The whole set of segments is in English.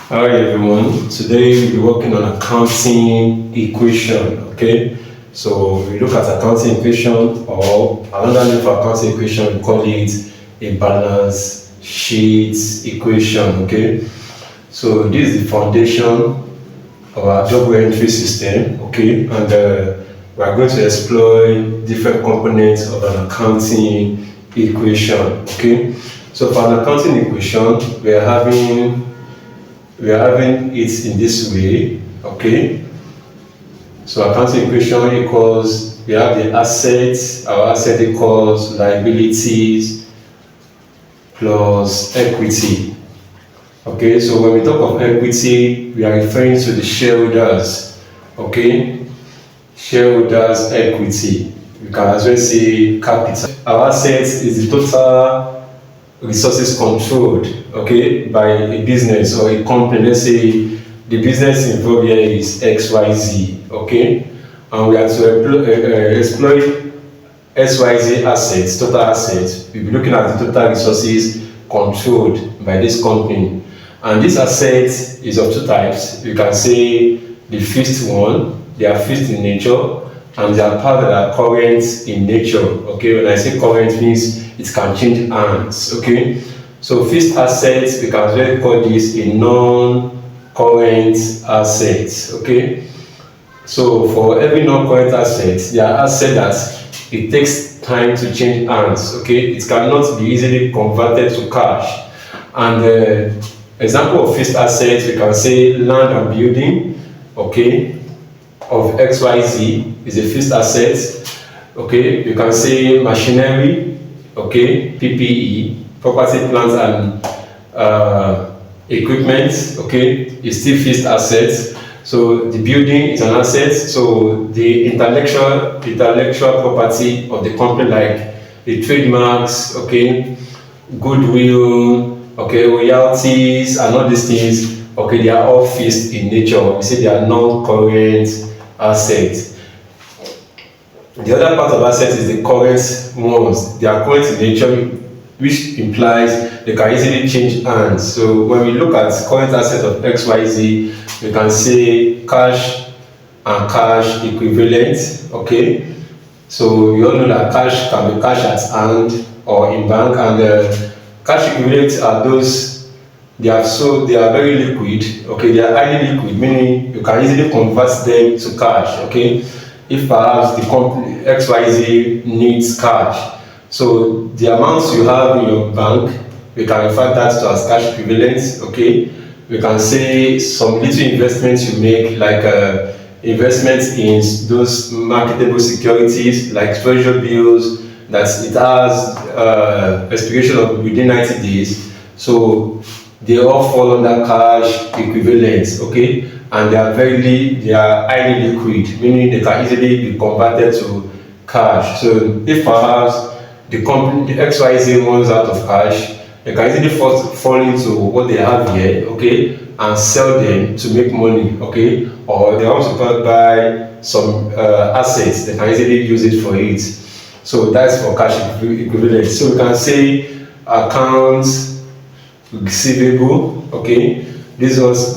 Hi everyone. Today we'll be working on accounting equation. Okay, so we look at accounting equation, or another name for accounting equation, we call it a balance sheet equation. Okay, so this is the foundation of our double entry system. Okay, and we are going to explore different components of an accounting equation. Okay, so for an accounting equation, we are having it in this way. Okay, so accounting equation equals, we have the assets, our asset equals liabilities plus equity. Okay, so when we talk of equity, we are referring to the shareholders. Okay, shareholders equity, we can as well say capital. Our assets is the total resources controlled, okay, by a business or a company. Let's say the business involved here is XYZ, okay, and we are to exploit XYZ assets, total assets. We'll be looking at the total resources controlled by this company. And this asset is of two types. You can say the fixed one, they are fixed in nature, and they are part that are current in nature. Okay, when I say current, means it can change hands. Okay, so fixed assets, we can really call this a non-current asset. Okay, so for every non-current asset, there are assets that it takes time to change hands. Okay, it cannot be easily converted to cash. And example of fixed assets, we can say land and building. Okay, of XYZ is a fixed asset. Okay, you can say machinery, okay, PPE, property, plants and equipment, okay, is still fixed assets. So the building is an asset. So the intellectual property of the company, like the trademarks, okay, goodwill, okay, royalties and all these things, okay, they are all fixed in nature. We say they are non-current assets. The other part of assets is the current ones. They are current in nature, which implies they can easily change hands. So when we look at current assets of XYZ, we can say cash and cash equivalent. Okay, so you all know that cash can be cash at hand or in bank, and cash equivalents are those, they are very liquid. Okay, they are highly liquid, meaning you can easily convert them to cash. Okay, if perhaps the company XYZ needs cash, so the amounts you have in your bank, we can refer that to as cash equivalents. Okay, we can say some little investments you make, like investments in those marketable securities like treasury bills, that it has expiration of within 90 days. So they all fall under cash equivalents. Okay, and they are highly liquid, meaning they can easily be converted to cash. So if perhaps the company, the XYZ, runs out of cash, they can easily fall into what they have here, okay, and sell them to make money. Okay, or they want to buy some assets, they can easily use it for it. So that's for cash equivalent. So we can say accounts receivable. Okay,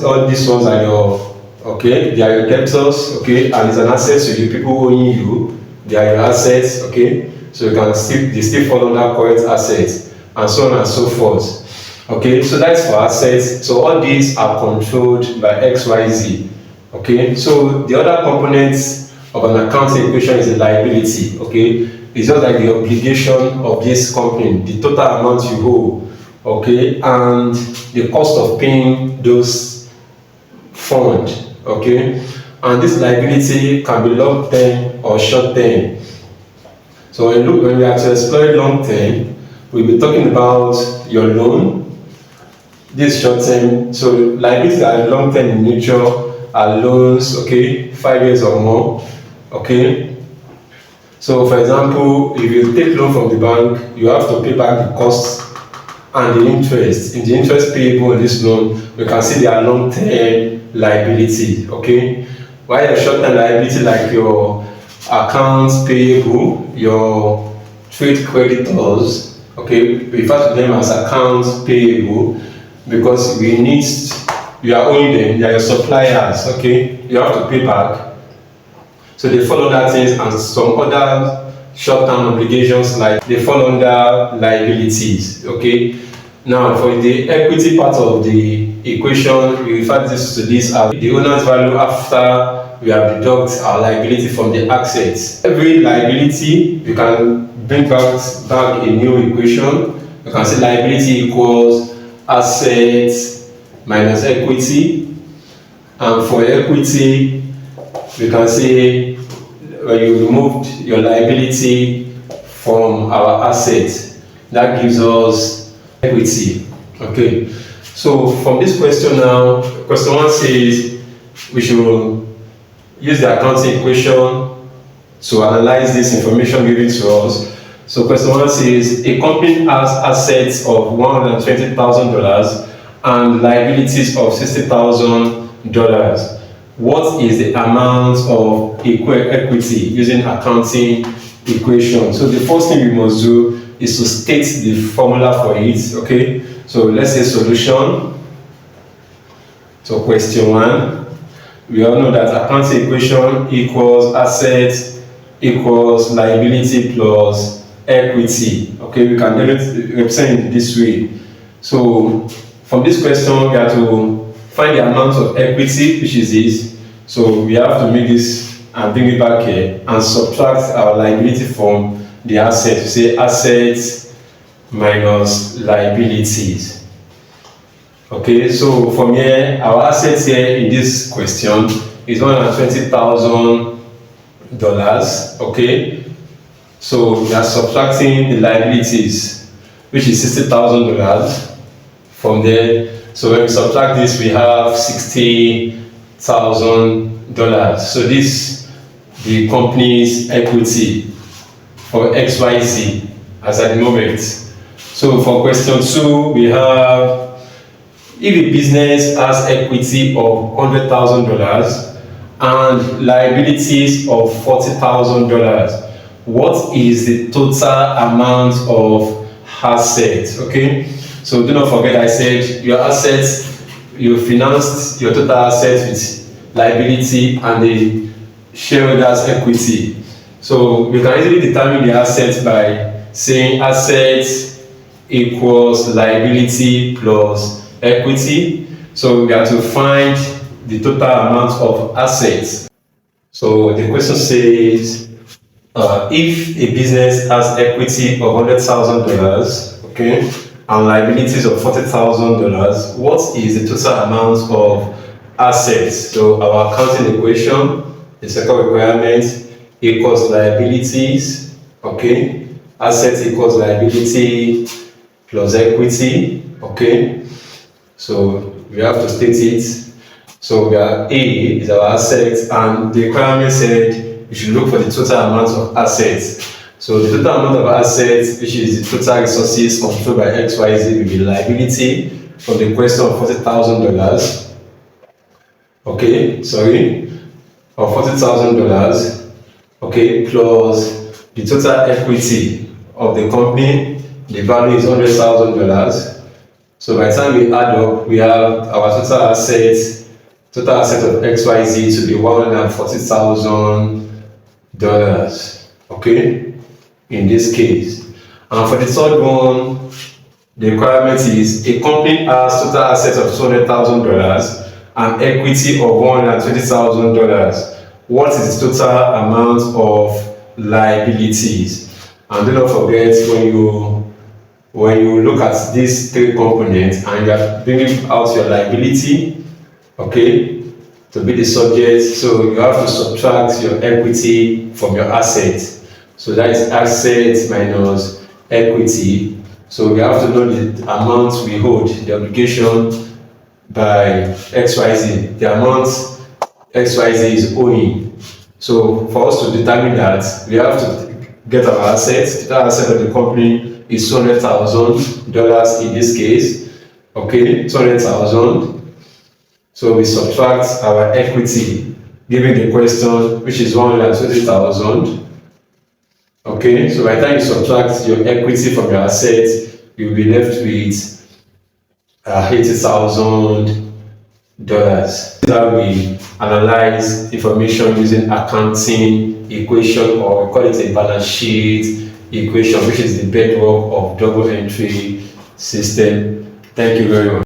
all these ones are your, okay, they are your debtors. Okay, and it's an asset to you, people owing you, they are your assets. Okay, so they still fall under current assets, and so on and so forth. Okay, so that's for assets. So all these are controlled by XYZ. Okay, so the other components of an accounting equation is a liability. Okay, it's just like the obligation of this company, the total amount you owe, okay, and the cost of paying those funds. Okay, and this liability can be long term or short term. So when we are to explore long term, we'll be talking about your loan. This short term, so liabilities are long term in nature, are loans, okay, 5 years or more. Okay, so for example, if you take loan from the bank, you have to pay back the costs and the interest. In the interest payable in this loan, we can see they are long term liability. Okay, while your short term liability, like your accounts payable, your trade creditors, okay, we refer to them as accounts payable, because we need you are owing them, they are your suppliers, okay? You have to pay back. So they fall under things, and some other short-term obligations like they fall under liabilities, okay? Now for the equity part of the equation, we refer to this as the owner's value after we have deduct our liability from the assets. Every liability, you can bring back a new equation. You can say liability equals assets minus equity, and for equity, we can say when you removed your liability from our asset, that gives us equity. Okay, so from this question now, question 1 says we should use the accounting equation to analyze this information given to us. So question 1 says a company has assets of $120,000 and liabilities of $60,000. What is the amount of equity using accounting equation? So the first thing we must do is to state the formula for it. Okay, so let's say solution. So question 1, we all know that accounting equation equals assets equals liability plus equity. Okay, we can represent it this way. So from this question, we have to find the amount of equity, which is this. So we have to make this and bring it back here and subtract our liability from the assets. We say assets minus liabilities. Okay, so from here, our assets here in this question is $120,000. Okay, so we are subtracting the liabilities, which is $60,000 from there. So when we subtract this, we have $60,000. So this the company's equity for XYZ as at the moment. So for question 2, we have if a business has equity of $100,000 and liabilities of $40,000, what is the total amount of assets? Okay, so do not forget I said your assets, you financed your total assets with liability and the shareholders' equity. So we can easily determine the assets by saying assets equals liability plus equity. So we have to find the total amount of assets. So the question says if a business has equity of $100,000, okay, and liabilities of $40,000, what is the total amount of assets? So our accounting equation, the second requirement, equals liabilities, okay, assets equals liability plus equity, okay. So we have to state it. So we are A is our assets, and the requirement said we should look for the total amount of assets. So the total amount of assets, which is the total resources controlled by XYZ, will be liability from the question of $40,000. Okay, sorry, of $40,000. Okay, plus the total equity of the company, the value is $100,000. So by the time we add up, we have our total assets of XYZ to be $140,000. Okay, in this case. And for the third one, the requirement is a company has total assets of $200,000 and equity of $120,000. What is the total amount of liabilities? And do not forget, when you look at these three components and you are bringing out your liability, okay, to be the subject, so you have to subtract your equity from your assets. So that is assets minus equity. So we have to know the amount we hold, the obligation by XYZ, the amount XYZ is owing. So for us to determine that, we have to get our assets. The asset of the company is $200,000 in this case. Okay, $200,000. So we subtract our equity given the question, which is $120,000. Okay, so by the time you subtract your equity from your assets, you'll be left with $80,000. dollars. This is how we analyze information using accounting equation, or we call it a balance sheet equation, which is the bedrock of double entry system. Thank you very much.